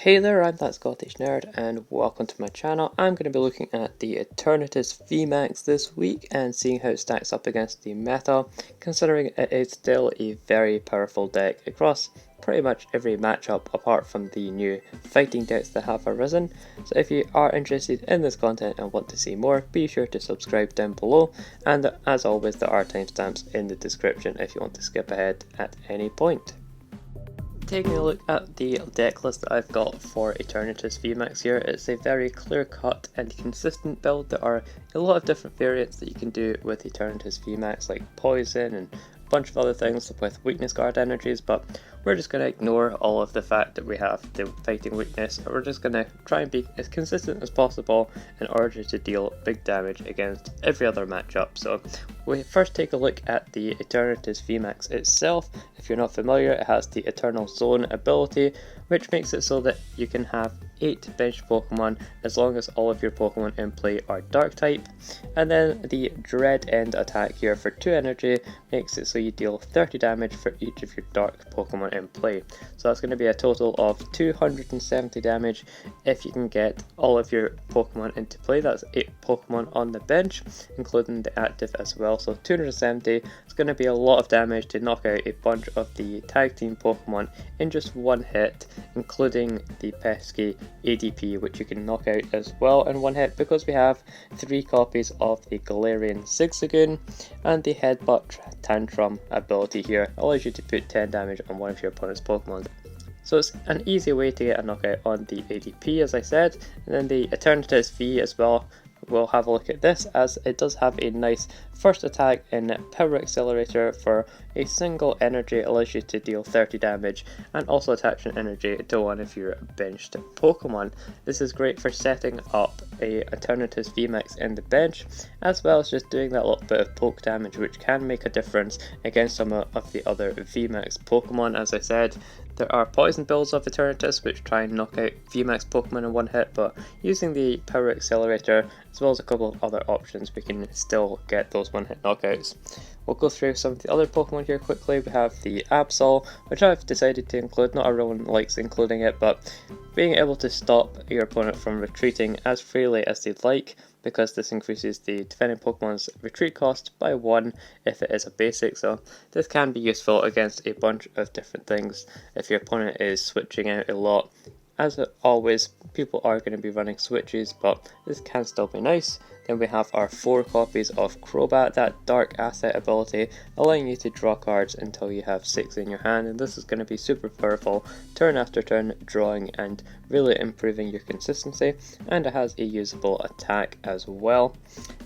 Hey there, I'm that Scottish Nerd and welcome to my channel. I'm going to be looking at the Eternatus VMAX this week and seeing how it stacks up against the meta, considering it is still a very powerful deck across pretty much every matchup apart from the new fighting decks that have arisen. So if you are interested in this content and want to see more, be sure to subscribe down below, and as always there are timestamps in the description if you want to skip ahead at any point. Taking a look at the deck list that I've got for Eternatus VMAX here, it's a very clear cut and consistent build. There are a lot of different variants that you can do with Eternatus VMAX, like Poison and a bunch of other things with weakness guard energies, but we're just going to ignore all of the fact that we have the fighting weakness. We're just going to try and be as consistent as possible in order to deal big damage against every other matchup. So we first take a look at the Eternatus VMAX itself. If you're not familiar, it has the Eternal Zone ability, which makes it so that you can have 8 bench Pokemon as long as all of your Pokemon in play are Dark type. And then the Dread End attack here for 2 energy makes it so you deal 30 damage for each of your Dark Pokemon in play. So that's going to be a total of 270 damage if you can get all of your Pokemon into play. That's 8 Pokemon on the bench, including the active as well. So 270 is going to be a lot of damage to knock out a bunch of the tag team Pokemon in just one hit, including the pesky ADP, which you can knock out as well in one hit, because we have 3 copies of the Galarian Zigzagoon, and the Headbutt Tantrum ability here allows you to put 10 damage on one of your opponent's Pokemon. So it's an easy way to get a knockout on the ADP, as I said. And then the Eternatus V as well, we'll have a look at this, as it does have a nice first attack in Power Accelerator for a single energy, allows you to deal 30 damage and also attach an energy to one of your benched Pokemon. This is great for setting up a Eternatus VMAX in the bench, as well as just doing that little bit of poke damage, which can make a difference against some of the other VMAX Pokemon. As I said, there are poison builds of Eternatus which try and knock out VMAX Pokemon in one hit, but using the Power Accelerator as well as a couple of other options, we can still get those one-hit knockouts. We'll go through some of the other Pokemon here quickly. We have the Absol, which I've decided to include. Not everyone likes including it, but being able to stop your opponent from retreating as freely as they'd like, because this increases the defending Pokemon's retreat cost by 1 if it is a basic. So this can be useful against a bunch of different things if your opponent is switching out a lot. As always, people are going to be running switches, but this can still be nice. Then we have our 4 copies of Crobat, that Dark Asset ability, allowing you to draw cards until you have 6 in your hand, and this is going to be super powerful turn after turn, drawing and really improving your consistency, and it has a usable attack as well.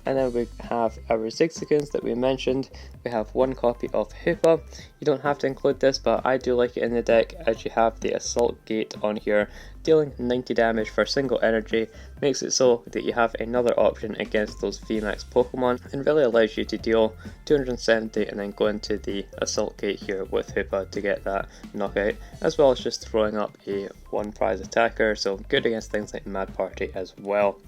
And then we have our Zigzagoons that we mentioned. We have 1 copy of Hoopa. You don't have to include this, but I do like it in the deck, as you have the Assault Gate on here, dealing 90 damage for single energy, makes it so that you have another option against those VMAX Pokemon, and really allows you to deal 270 and then go into the Assault Gate here with Hoopa to get that knockout, as well as just throwing up a 1 prize attacker, so good against things like Mad Party as well.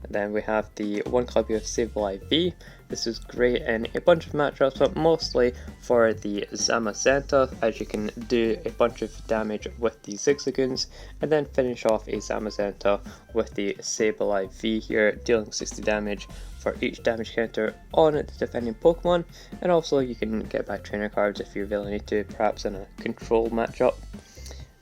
And then we have the 1 copy of Sableye V. This is great in a bunch of matchups, but mostly for the Zamazenta, as you can do a bunch of damage with the Zigzagoons, and then finish off a Zamazenta with the Sableye V here, dealing 60 damage for each damage counter on the defending Pokemon, and also you can get back trainer cards if you really need to, perhaps in a control matchup.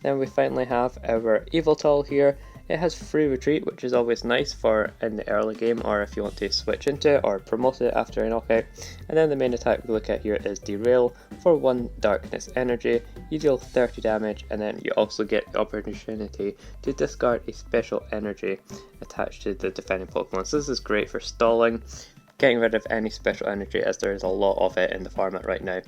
Then we finally have our Yveltal here. It has free retreat, which is always nice for in the early game, or if you want to switch into it or promote it after a knockout. And then the main attack we look at here is Derail for 1 darkness energy. You deal 30 damage, and then you also get the opportunity to discard a special energy attached to the defending Pokemon. So this is great for stalling, getting rid of any special energy, as there is a lot of it in the format right now.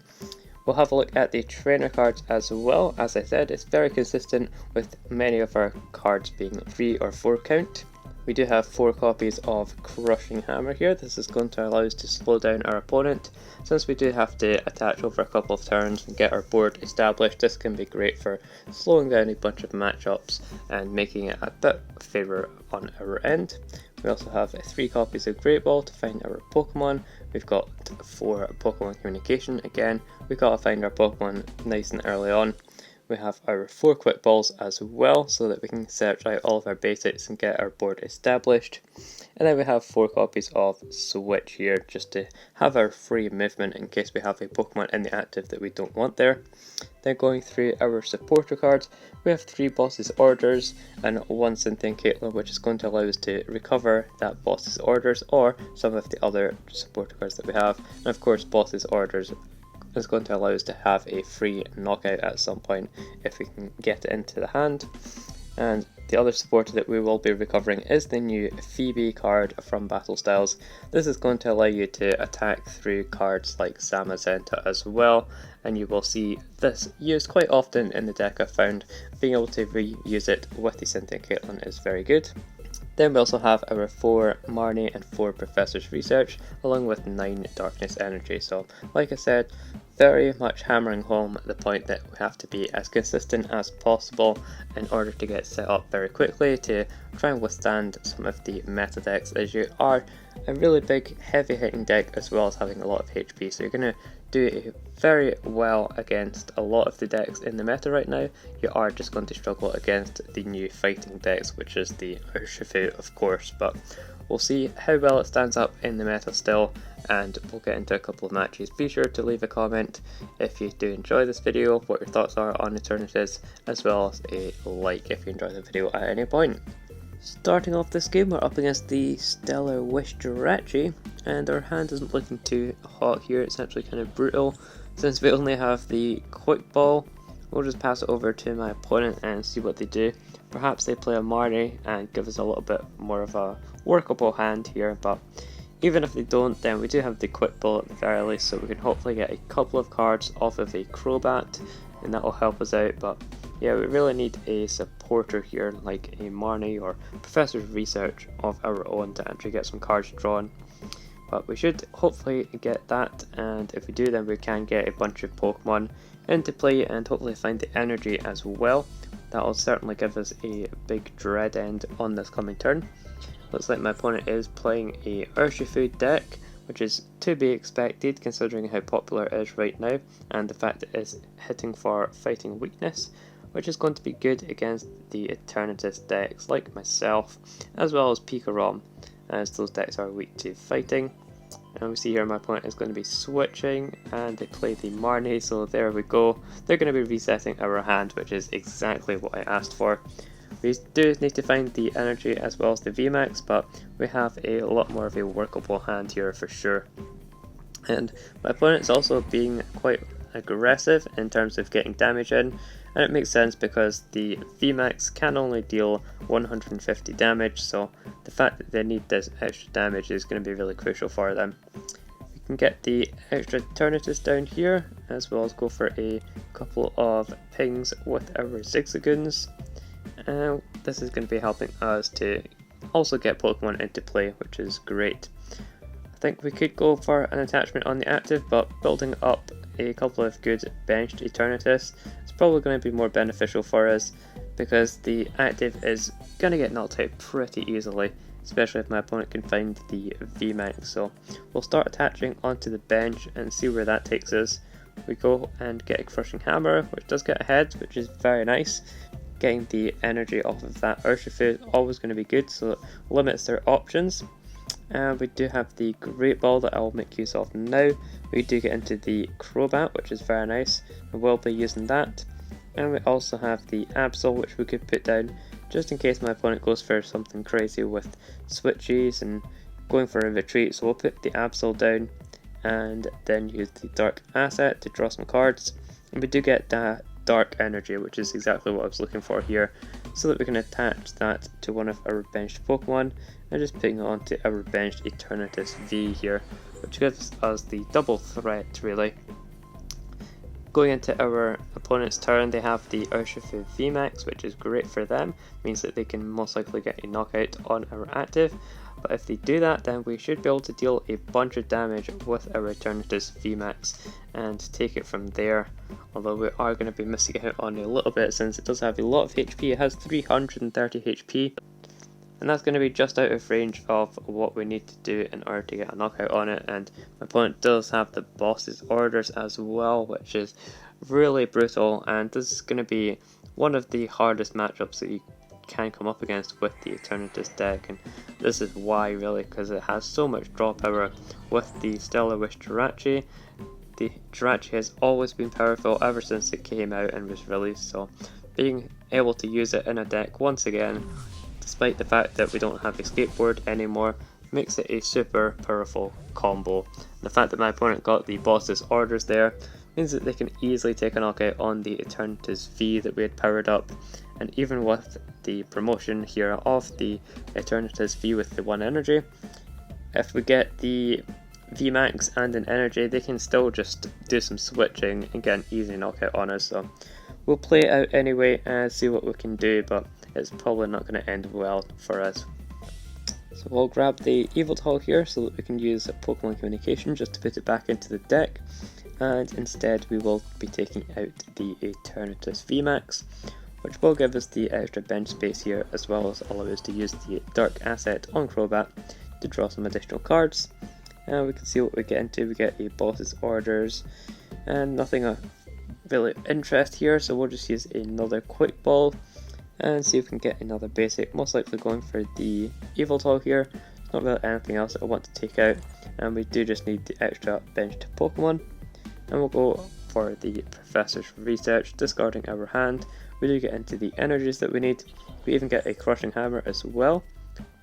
We'll have a look at the trainer cards as well. As I said, it's very consistent with many of our cards being 3 or 4 count. We do have 4 copies of Crushing Hammer here. This is going to allow us to slow down our opponent. Since we do have to attach over a couple of turns and get our board established, this can be great for slowing down a bunch of matchups and making it a bit favour on our end. We also have 3 copies of Great Ball to find our Pokemon. We've got 4 Pokemon Communication. Again, we've got to find our Pokemon nice and early on. We have our 4 quick balls as well, so that we can search out all of our basics and get our board established. And then we have 4 copies of Switch here, just to have our free movement in case we have a Pokemon in the active that we don't want there. Then going through our supporter cards, we have 3 Boss's Orders and 1 Cynthia and Caitlin, which is going to allow us to recover that Boss's Orders or some of the other supporter cards that we have. And of course, Boss's Orders is going to allow us to have a free knockout at some point if we can get it into the hand. And the other supporter that we will be recovering is the new Phoebe card from Battle Styles. This is going to allow you to attack through cards like Zamazenta as well, and you will see this used quite often in the deck I've found. Being able to reuse it with the Cynthia and Caitlin is very good. Then we also have our 4 Marnie and 4 Professor's Research, along with 9 Darkness Energy. So, like I said, very much hammering home the point that we have to be as consistent as possible in order to get set up very quickly to try and withstand some of the meta decks, as you are a really big heavy hitting deck as well as having a lot of HP. So you're going to do very well against a lot of the decks in the meta right now. You are just going to struggle against the new fighting decks, which is the Urshifu of course, but we'll see how well it stands up in the meta still, and we'll get into a couple of matches. Be sure to leave a comment if you do enjoy this video, what your thoughts are on Eternatus, as well as a like if you enjoy the video at any point. Starting off this game, we're up against the Stellar Wish Jirachi, and our hand isn't looking too hot here. It's actually kind of brutal. Since we only have the Quick Ball, we'll just pass it over to my opponent and see what they do. Perhaps they play a Marnie and give us a little bit more of a workable hand here, but even if they don't, then we do have the Quick Ball at the very least, so we can hopefully get a couple of cards off of a Crobat, and that will help us out. But yeah, we really need a supporter here, like a Marnie or Professor's Research of our own to actually get some cards drawn. But we should hopefully get that, and if we do, then we can get a bunch of Pokemon into play and hopefully find the energy as well. That will certainly give us a big dread end on this coming turn. Looks like my opponent is playing a Urshifu deck, which is to be expected considering how popular it is right now, and the fact it is hitting for fighting weakness, which is going to be good against the Eternatus decks like myself, as well as Pikarom, as those decks are weak to fighting. And we see here my opponent is going to be switching, and they play the Marnie, so there we go. They're going to be resetting our hand, which is exactly what I asked for. We do need to find the energy as well as the VMAX, but we have a lot more of a workable hand here for sure. And my opponent is also being quite aggressive in terms of getting damage in, and it makes sense because the VMAX can only deal 150 damage, so the fact that they need this extra damage is going to be really crucial for them. We can get the extra Eternatus down here, as well as go for a couple of pings with our Zigzagoons. And this is going to be helping us to also get Pokemon into play, which is great. I think we could go for an attachment on the active, but building up a couple of good benched Eternatus is probably going to be more beneficial for us, because the active is going to get knocked out pretty easily, especially if my opponent can find the VMAX. So we'll start attaching onto the bench and see where that takes us. We go and get a Crushing Hammer, which does get ahead, which is very nice. Getting the energy off of that Urshifu is always going to be good, so it limits their options. And we do have the Great Ball that I will make use of now. We do get into the Crobat, which is very nice, and we'll be using that. And we also have the Absol, which we could put down just in case my opponent goes for something crazy with switches and going for a retreat. So we'll put the Absol down and then use the Dark Asset to draw some cards. And we do get that Dark Energy, which is exactly what I was looking for here, so that we can attach that to one of our benched Pokemon and just putting it onto our benched Eternatus V here, which gives us the double threat really. Going into our opponent's turn, they have the Urshifu VMAX, which is great for them, means that they can most likely get a knockout on our active. But if they do that, then we should be able to deal a bunch of damage with our Eternatus VMAX and take it from there. Although we are going to be missing out on a little bit since it does have a lot of HP. It has 330 HP. And that's going to be just out of range of what we need to do in order to get a knockout on it. And my opponent does have the Boss's Orders as well, which is really brutal, and this is going to be one of the hardest matchups that you can come up against with the Eternatus deck, and this is why, really, because it has so much draw power with the Stellar Wish Jirachi. The Jirachi has always been powerful ever since it came out and was released, so being able to use it in a deck once again, despite the fact that we don't have a skateboard anymore, makes it a super powerful combo. The fact that my opponent got the boss's orders there means that they can easily take a knockout on the Eternatus V that we had powered up, and even with the promotion here of the Eternatus V with the 1 energy, if we get the VMAX and an energy, they can still just do some switching and get an easy knockout on us. So we'll play it out anyway and see what we can do, but it's probably not going to end well for us. So we'll grab the Evoltol here so that we can use a Pokemon Communication just to put it back into the deck, and instead we will be taking out the Eternatus VMAX, which will give us the extra bench space here, as well as allow us to use the Dark Asset on Crobat to draw some additional cards. And we can see what we get into. We get a boss's orders and nothing of really interest here, so we'll just use another Quick Ball and see if we can get another basic, most likely going for the Evoltol here. Not really anything else that I want to take out, and we do just need the extra benched Pokemon. And we'll go for the Professor's Research, discarding our hand. We do get into the energies that we need. We even get a Crushing Hammer as well.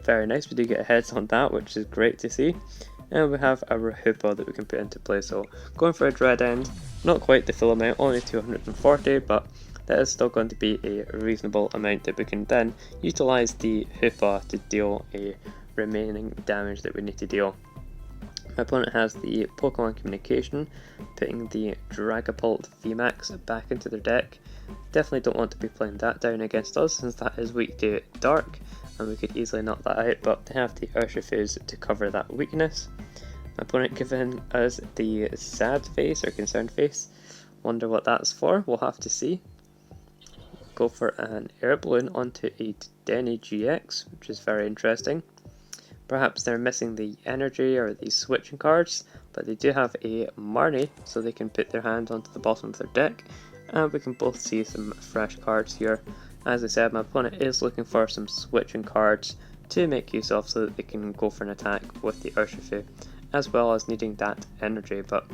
Very nice, we do get heads on that, which is great to see. And we have our Hoopa that we can put into play, so going for a Dread End, not quite the full amount, only 240, but that is still going to be a reasonable amount that we can then utilise the Hoopa to deal a remaining damage that we need to deal. My opponent has the Pokemon Communication, putting the Dragapult VMAX back into their deck. Definitely don't want to be playing that down against us, since that is weak to Dark, and we could easily knock that out, but they have the Urshifus to cover that weakness. My opponent giving us the sad face or concerned face. Wonder what that's for, we'll have to see. Go for an Air Balloon onto a Denny GX, which is very interesting. Perhaps they're missing the energy or the switching cards, but they do have a Marnie, so they can put their hand onto the bottom of their deck, and we can both see some fresh cards here. As I said, my opponent is looking for some switching cards to make use of so that they can go for an attack with the Urshifu, as well as needing that energy, but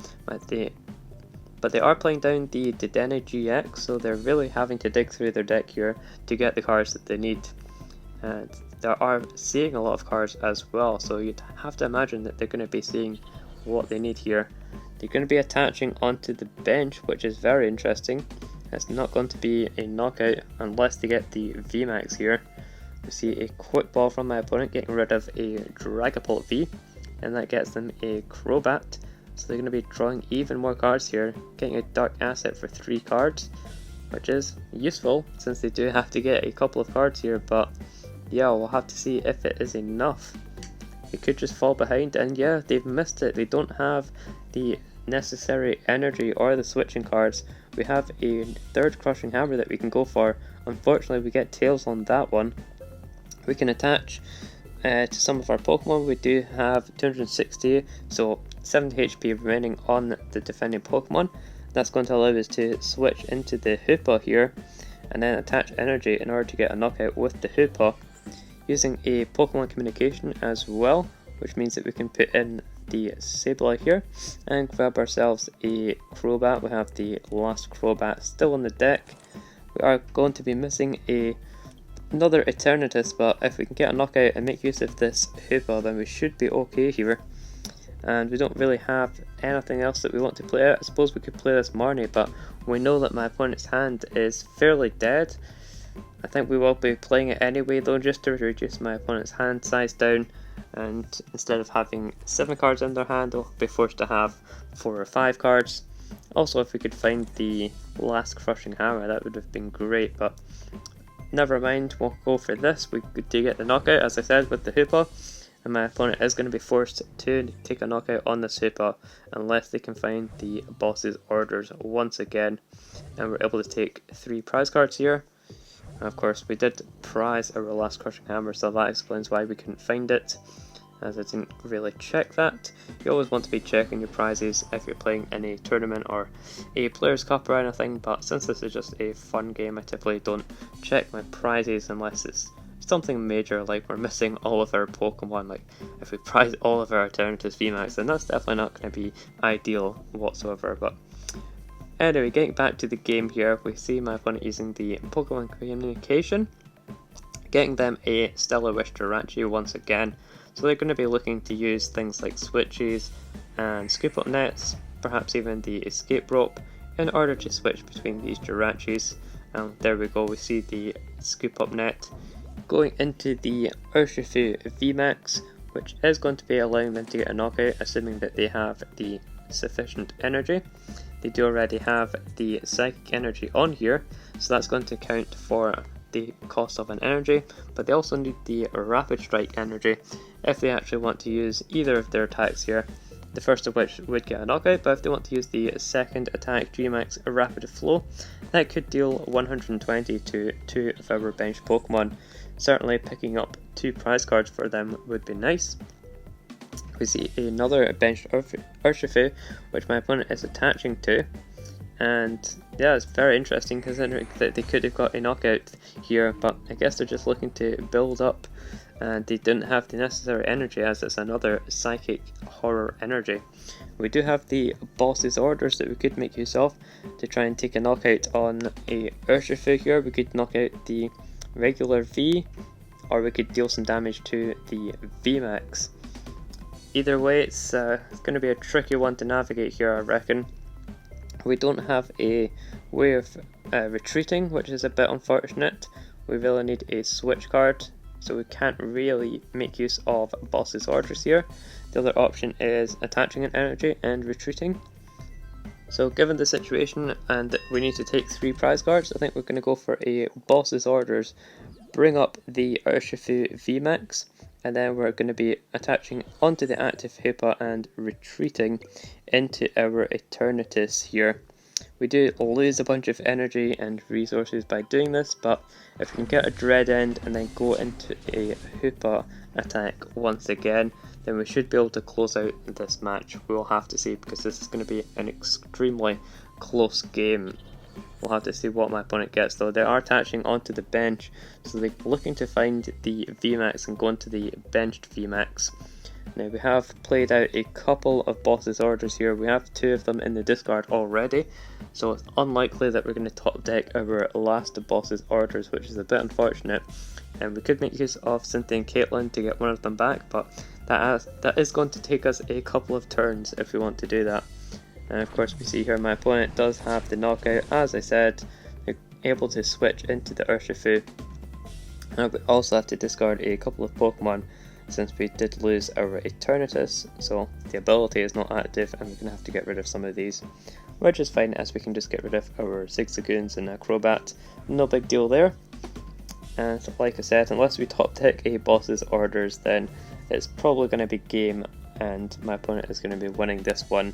they are playing down the Dedenne GX, so they're really having to dig through their deck here to get the cards that they need. And they are seeing a lot of cards as well, so you'd have to imagine that they're going to be seeing what they need here. They're going to be attaching onto the bench, which is very interesting. It's not going to be a knockout unless they get the VMAX here. We see a Quick Ball from my opponent getting rid of a Dragapult V, and that gets them a Crobat. So they're going to be drawing even more cards here, getting a Dark Asset for 3 cards, which is useful since they do have to get a couple of cards here, but yeah, we'll have to see if it is enough. They could just fall behind, and yeah, they've missed it. They don't have the necessary energy or the switching cards. We have a third Crushing Hammer that we can go for. Unfortunately, we get Tails on that one. We can attach to some of our Pokemon. We do have 260, so 70 HP remaining on the defending Pokemon. That's going to allow us to switch into the Hoopa here and then attach energy in order to get a knockout with the Hoopa, using a Pokemon Communication as well, which means that we can put in the Sableye here and grab ourselves a Crobat. We have the last Crobat still on the deck. We are going to be missing another Eternatus, but if we can get a knockout and make use of this Hoopa, then we should be okay here. And we don't really have anything else that we want to play out. I suppose we could play this Marnie, but we know that my opponent's hand is fairly dead. I think we will be playing it anyway though, just to reduce my opponent's hand size down, and instead of having 7 cards in their hand, they'll be forced to have 4 or 5 cards. Also, if we could find the last Crushing Hammer, that would have been great, but never mind, we'll go for this. We do get the knockout, as I said, with the Hoopa, and my opponent is going to be forced to take a knockout on this Hoopa unless they can find the boss's orders once again. And we're able to take 3 prize cards here. And of course, we did prize our last Crushing Hammer, so that explains why we couldn't find it. as I didn't really check that. You always want to be checking your prizes if you're playing in a tournament or a player's cup or anything, but since this is just a fun game, I typically don't check my prizes unless it's something major, like we're missing all of our Pokemon. Like if we prize all of our Eternatus VMAX, then that's definitely not going to be ideal whatsoever. But anyway, getting back to the game here, we see my opponent using the Pokemon Communication, getting them a Stellar Wish Jirachi once again. So they're going to be looking to use things like switches and scoop up nets, perhaps even the escape rope, in order to switch between these Jirachis. There we go, we see the scoop up net going into the Urshifu VMAX, which is going to be allowing them to get a knockout, assuming that they have the sufficient energy. They do already have the psychic energy on here, so that's going to count for the cost of an energy, but they also need the rapid strike energy if they actually want to use either of their attacks here, the first of which would get a knockout, but if they want to use the second attack, VMAX Rapid Flow, that could deal 120 to 2 of our benched Pokemon. Certainly picking up 2 prize cards for them would be nice. We see another benched Urshifu, which my opponent is attaching to, and yeah, it's very interesting considering that they could have got a knockout here, but I guess they're just looking to build up, and they didn't have the necessary energy as it's another psychic horror energy. We do have the boss's orders that we could make use of to try and take a knockout on a Urshifu here. We could knock out the regular V, or we could deal some damage to the VMAX. Either way, it's going to be a tricky one to navigate here, I reckon. We don't have a way of retreating, which is a bit unfortunate. We really need a switch card, so we can't really make use of boss's orders here. The other option is attaching an energy and retreating. So given the situation and that we need to take 3 prize cards, I think we're going to go for a boss's orders, bring up the Urshifu VMAX, and then we're going to be attaching onto the active Hoopa and retreating into our Eternatus here. We do lose a bunch of energy and resources by doing this, but if we can get a Dread End and then go into a Hoopa attack once again, then we should be able to close out this match. We'll have to see, because this is going to be an extremely close game. We'll have to see what my opponent gets though. They are attaching onto the bench, so they're looking to find the VMAX and go into the benched VMAX. Now we have played out a couple of boss's orders here. We have 2 of them in the discard already, so it's unlikely that we're going to top deck our last boss's orders, which is a bit unfortunate. And we could make use of Cynthia and Caitlin to get one of them back, but that is going to take us a couple of turns if we want to do that. And of course we see here my opponent does have the knockout. As I said, they're able to switch into the Urshifu. And we also have to discard a couple of Pokemon since we did lose our Eternatus, so the ability is not active and we're going to have to get rid of some of these, which is fine as we can just get rid of our Zigzagoons and a Crobat. No big deal there. And like I said, unless we top deck a boss's orders, then it's probably going to be game and my opponent is going to be winning this one.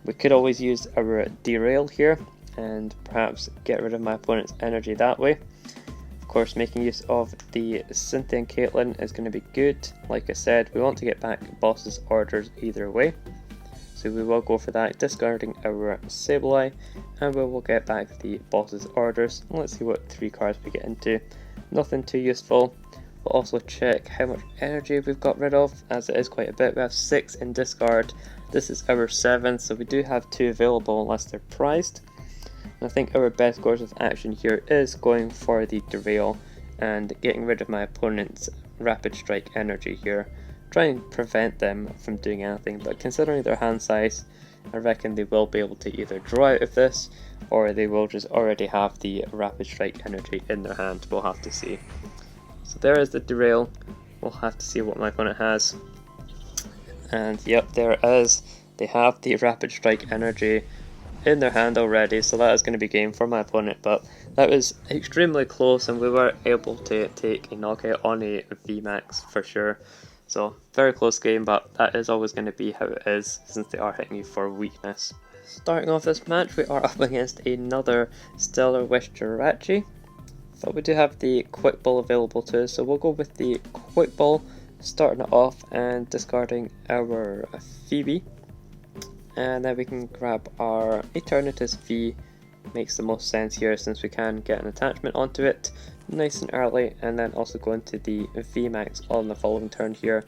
We could always use our Derail here and perhaps get rid of my opponent's energy that way. Of course, making use of the Cynthia and Caitlin is going to be good. Like I said, we want to get back boss's orders either way, so we will go for that, discarding our Sableye, and we will get back the boss's orders. Let's see what 3 cards we get into. Nothing too useful. We'll also check how much energy we've got rid of, as it is quite a bit. We have 6 in discard. This is our 7th, so we do have 2 available unless they're prized. And I think our best course of action here is going for the Derail and getting rid of my opponent's Rapid Strike energy here. Try and prevent them from doing anything, but considering their hand size, I reckon they will be able to either draw out of this, or they will just already have the Rapid Strike energy in their hand. We'll have to see. So there is the Derail. We'll have to see what my opponent has. And yep, there it is. They have the Rapid Strike energy in their hand already, so that is going to be game for my opponent, but that was extremely close and we were able to take a knockout on a VMAX for sure. So very close game, but that is always going to be how it is since they are hitting you for weakness. Starting off this match, we are up against another Stellar Wish Jirachi, but we do have the Quick Ball available to us, so we'll go with the Quick Ball starting it off and discarding our Phoebe, and then we can grab our Eternatus V. Makes the most sense here since we can get an attachment onto it nice and early, and then also go into the VMAX on the following turn here,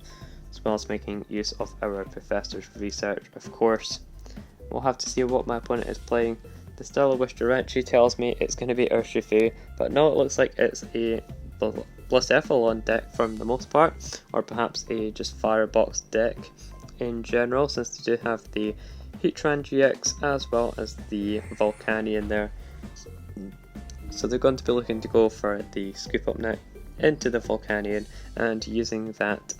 as well as making use of our Professor's Research, of course. We'll have to see what my opponent is playing. The Stellar Wish directory tells me it's going to be Urshifu, but no, it looks like it's a Blacephalon deck for the most part, or perhaps a just Firebox deck in general, since they do have the Heatran GX as well as the Volcanion there. So they're going to be looking to go for the Scoop Up Net into the Volcanion and using that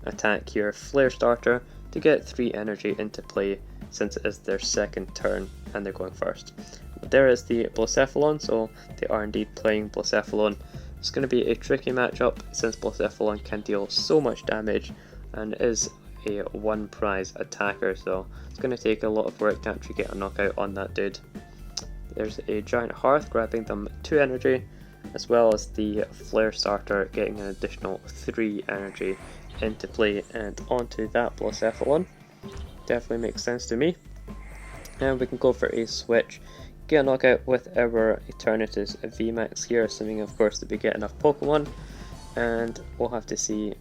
attack here, Flare Starter, to get 3 energy into play since it is their second turn and they're going first. But there is the Blacephalon, so they are indeed playing Blacephalon. It's going to be a tricky matchup since Blacephalon can deal so much damage and is a 1 prize attacker, so it's going to take a lot of work to actually get a knockout on that dude. There's a Giant Hearth grabbing them 2 energy, as well as the Flare Starter getting an additional 3 energy into play and onto that Blacephalon. Definitely makes sense to me. And we can go for a switch, get a knockout with our Eternatus VMAX here, assuming of course that we get enough Pokemon, and we'll have to see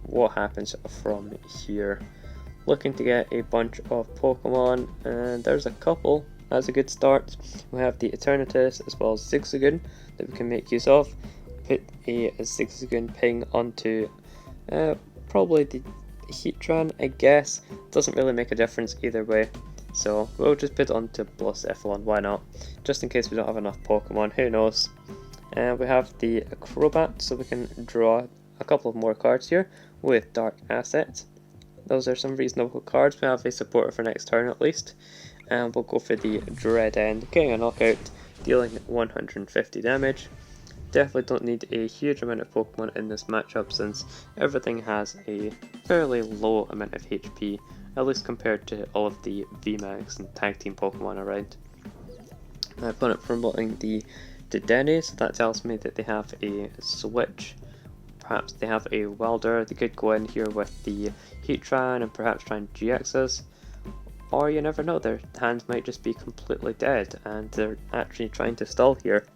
what happens from here. Looking to get a bunch of Pokemon, and there's a couple. That's a good start. We have the Eternatus as well as Zigzagoon that we can make use of. Put a Zigzagoon ping onto probably the Heatran, I guess. Doesn't really make a difference either way. So we'll just put it onto Blacephalon, why not? Just in case we don't have enough Pokemon, who knows. And we have the Crobat, so we can draw a couple of more cards here with Dark Asset. Those are some reasonable cards. We have a supporter for next turn at least. And we'll go for the Dread End, getting a knockout, dealing 150 damage. Definitely don't need a huge amount of Pokemon in this matchup since everything has a fairly low amount of HP, at least compared to all of the VMAX and Tag Team Pokemon around. My opponent promoting the Dedenne, so that tells me that they have a switch. Perhaps they have a Welder. They could go in here with the Heatran and perhaps try and GXs. Or you never know, their hands might just be completely dead and they're actually trying to stall here.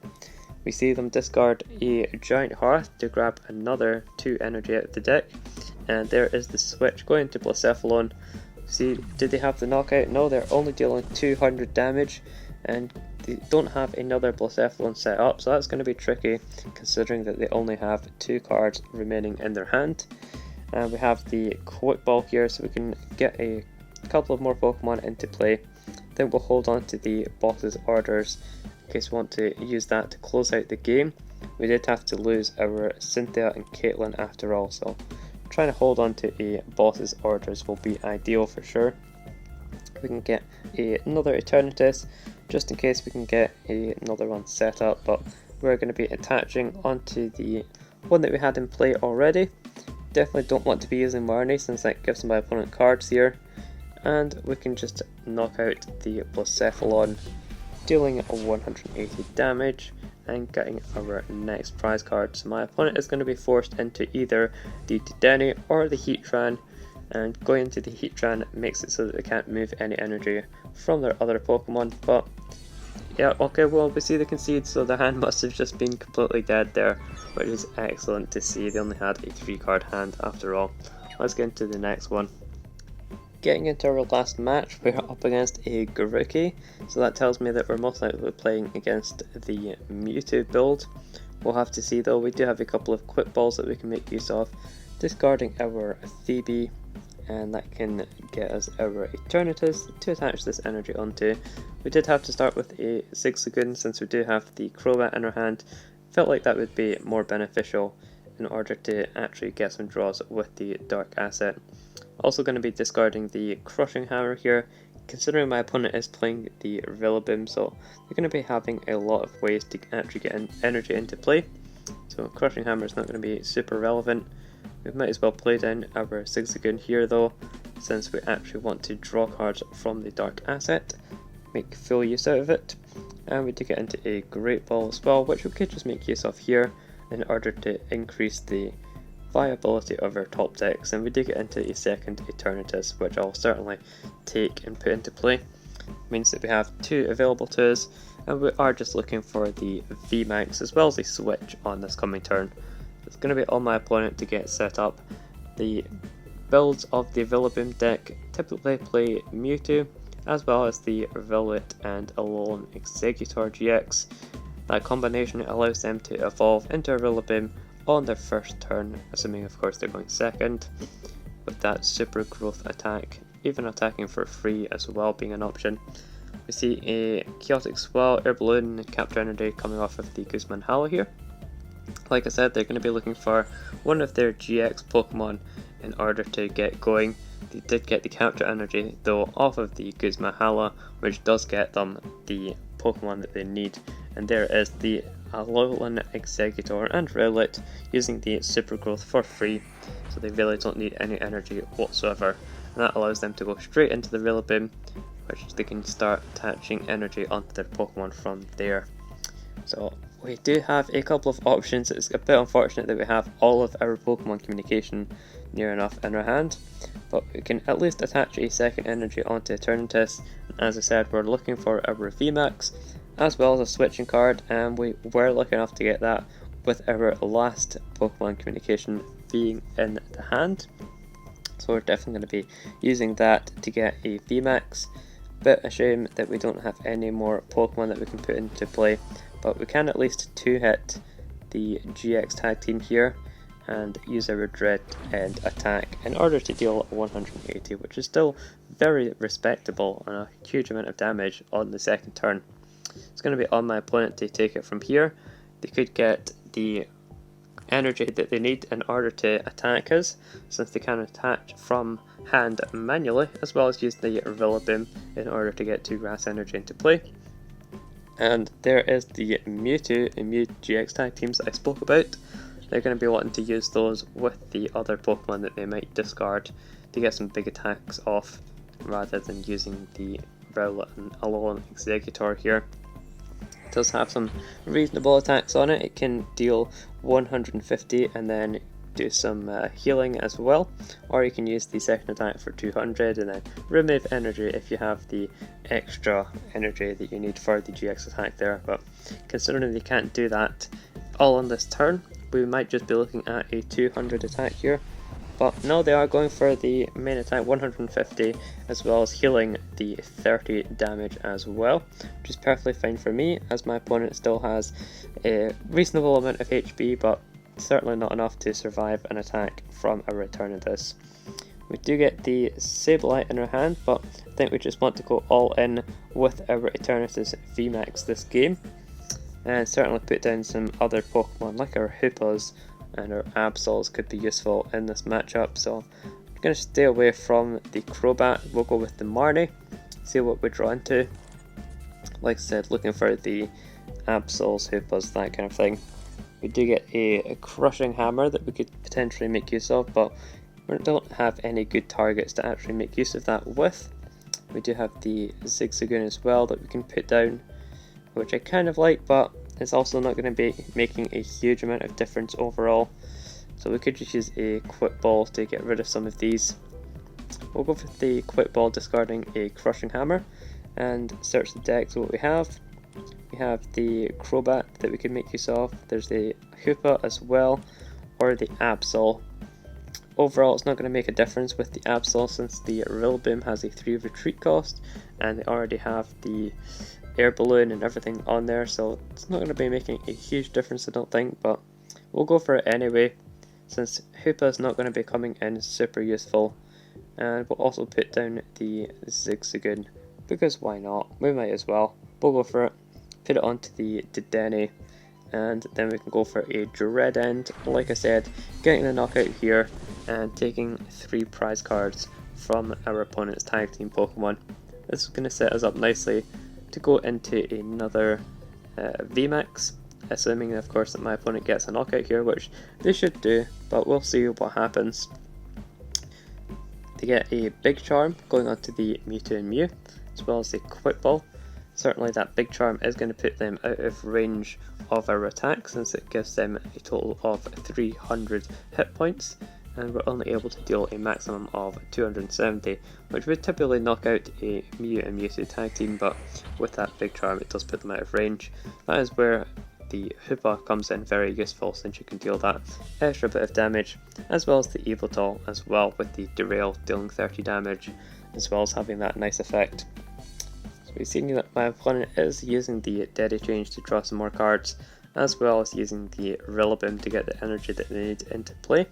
We see them discard a Giant Hearth to grab another 2 energy out of the deck, and there is the switch going to Blacephalon. See, did they have the knockout? No, they're only dealing 200 damage and they don't have another Blacephalon set up, so that's going to be tricky considering that they only have 2 cards remaining in their hand. And we have the Quick Ball here, so we can get a couple of more Pokemon into play. Then we'll hold on to the boss's orders in case we want to use that to close out the game. We did have to lose our Cynthia and Caitlin after all, so trying to hold on to a boss's orders will be ideal for sure. We can get another Eternatus just in case we can get another one set up, but we're going to be attaching onto the one that we had in play already. Definitely don't want to be using Marnie since that gives my opponent cards here. And we can just knock out the Blacephalon, dealing 180 damage and getting our next prize card. So my opponent is going to be forced into either the Dedenne or the Heatran, and going into the Heatran makes it so that they can't move any energy from their other Pokemon. But yeah, okay, well, we see the concede, so the hand must have just been completely dead there, which is excellent to see. They only had a 3-card hand after all. Let's get into the next one. Getting into our last match, we're up against a Grookey, so that tells me that we're most likely playing against the Mewtwo build. We'll have to see though. We do have a couple of Quick Balls that we can make use of, discarding our Phoebe, and that can get us our Eternatus to attach this energy onto. We did have to start with a Zigzagoon since we do have the Crobat in our hand. Felt like that would be more beneficial in order to actually get some draws with the Dark Asset. Also going to be discarding the Crushing Hammer here, considering my opponent is playing the Rillaboom, so they're going to be having a lot of ways to actually get energy into play. So Crushing Hammer is not going to be super relevant. We might as well play down our Zigzagoon here though, since we actually want to draw cards from the Dark Asset, make full use out of it. And we do get into a Great Ball as well, which we could just make use of here in order to increase the viability of our top decks, and we do get into a second Eternatus, which I'll certainly take and put into play. It means that we have 2 available to us, and we are just looking for the VMAX as well as a switch on this coming turn. It's going to be on my opponent to get set up. The builds of the Rillaboom deck typically play Mewtwo, as well as the Rowlet and Alolan Exeggutor GX. That combination allows them to evolve into a Rillaboom on their first turn, assuming of course they're going second, with that super growth attack, even attacking for free as well being an option. We see a Chaotic Swell, Air Balloon, Capture Energy coming off of the Guzman Hollow here. Like I said, they're going to be looking for one of their GX Pokemon in order to get going. They did get the Capture Energy though off of the Guzma, which does get them the Pokemon that they need, and there is the Alolan Exeggutor and Rowlet using the Super Growth for free, so they really don't need any energy whatsoever, and that allows them to go straight into the Rillaboom, which they can start attaching energy onto their Pokemon from there. So we do have a couple of options. It's a bit unfortunate that we have all of our Pokemon communication near enough in our hand, but we can at least attach a second energy onto Eternatus. As I said, we're looking for our VMAX as well as a switching card, and we were lucky enough to get that with our last Pokemon communication being in the hand. So we're definitely going to be using that to get a VMAX. Bit a shame that we don't have any more Pokemon that we can put into play, but we can at least 2-hit the GX tag team here and use our Dread End attack in order to deal 180, which is still very respectable and a huge amount of damage on the second turn. It's going to be on my opponent to take it from here. They could get the energy that they need in order to attack us, since they can attach from hand manually, as well as use the Rillaboom in order to get 2 grass energy into play. And there is the Mewtwo and Mew GX tag teams that I spoke about. They're going to be wanting to use those with the other Pokemon that they might discard to get some big attacks off, rather than using the Rowlet and Alolan Exeggutor here. It does have some reasonable attacks on it. It can deal 150 and then do some healing as well, or you can use the second attack for 200 and then remove energy if you have the extra energy that you need for the GX attack there. But considering they can't do that all on this turn, we might just be looking at a 200 attack here. But no, they are going for the main attack 150, as well as healing the 30 damage as well, which is perfectly fine for me, as my opponent still has a reasonable amount of HP, but certainly not enough to survive an attack from a Eternatus. We do get the Sableye in our hand, but I think we just want to go all in with our Eternatus VMAX this game, and certainly put down some other Pokemon like our Hoopas and our Absols could be useful in this matchup. So I'm going to stay away from the Crobat. We'll go with the Marnie, see what we draw into. Like I said, looking for the Absols, Hoopas, that kind of thing. We do get a Crushing Hammer that we could potentially make use of, but we don't have any good targets to actually make use of that with. We do have the Zigzagoon as well that we can put down, which I kind of like, but it's also not going to be making a huge amount of difference overall. So we could just use a Quick Ball to get rid of some of these. We'll go for the Quick Ball, discarding a Crushing Hammer, and search the deck to what we have. We have the Crobat that we can make use of. There's the Hoopa as well, or the Absol. Overall, it's not going to make a difference with the Absol, since the Rillaboom has a 3 retreat cost, and they already have the Air Balloon and everything on there, so it's not going to be making a huge difference, I don't think, but we'll go for it anyway, since Hoopa is not going to be coming in super useful. And we'll also put down the Zigzagoon, because why not, we might as well. We'll go for it, put it onto the Dedenne, and then we can go for a Dread End. Like I said, getting a knockout here and taking 3 prize cards from our opponent's tag team Pokemon. This is going to set us up nicely to go into another VMAX, assuming of course that my opponent gets a knockout here, which they should do, but we'll see what happens. They get a Big Charm going onto the Mewtwo and Mew, as well as a Quick Ball, Certainly that big charm is going to put them out of range of our attack, since it gives them a total of 300 hit points, and we're only able to deal a maximum of 270, which would typically knock out a Mew and Mewtwo tag team, but with that big charm it does put them out of range. That is where the Hoopa comes in very useful, since you can deal that extra bit of damage, as well as the Yveltal as well, with the Derail dealing 30 damage, as well as having that nice effect. So we've seen that my opponent is using the Deadly Change to draw some more cards, as well as using the Rillaboom to get the energy that they need into play.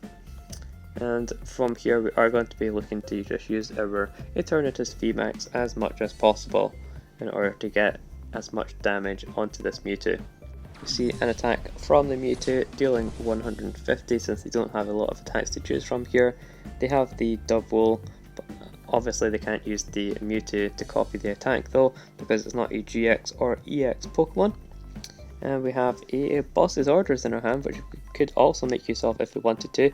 And from here we are going to be looking to just use our Eternatus VMAX as much as possible in order to get as much damage onto this Mewtwo. You see an attack from the Mewtwo dealing 150, since they don't have a lot of attacks to choose from here. They have the Dubwool, but obviously they can't use the Mewtwo to copy the attack though, because it's not a GX or EX Pokemon. And we have a Boss's Orders in our hand, which we could also make use of if we wanted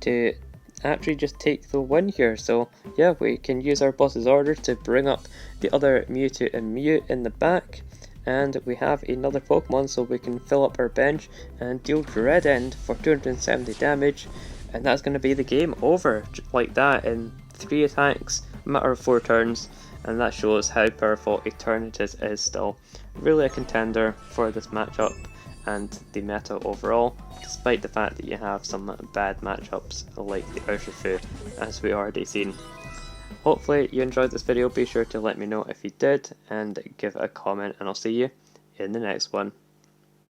to actually just take the win here. So yeah, we can use our Boss's Order to bring up the other Mewtwo and Mew in the back, and we have another Pokemon, so we can fill up our bench and deal Dread End for 270 damage, and that's going to be the game over, just like that, in 3 attacks, a matter of 4 turns, and that shows how powerful Eternatus is still. Really a contender for this matchup and the meta overall, despite the fact that you have some bad matchups like the Urshifu, as we already seen. Hopefully you enjoyed this video. Be sure to let me know if you did, and give a comment, and I'll see you in the next one.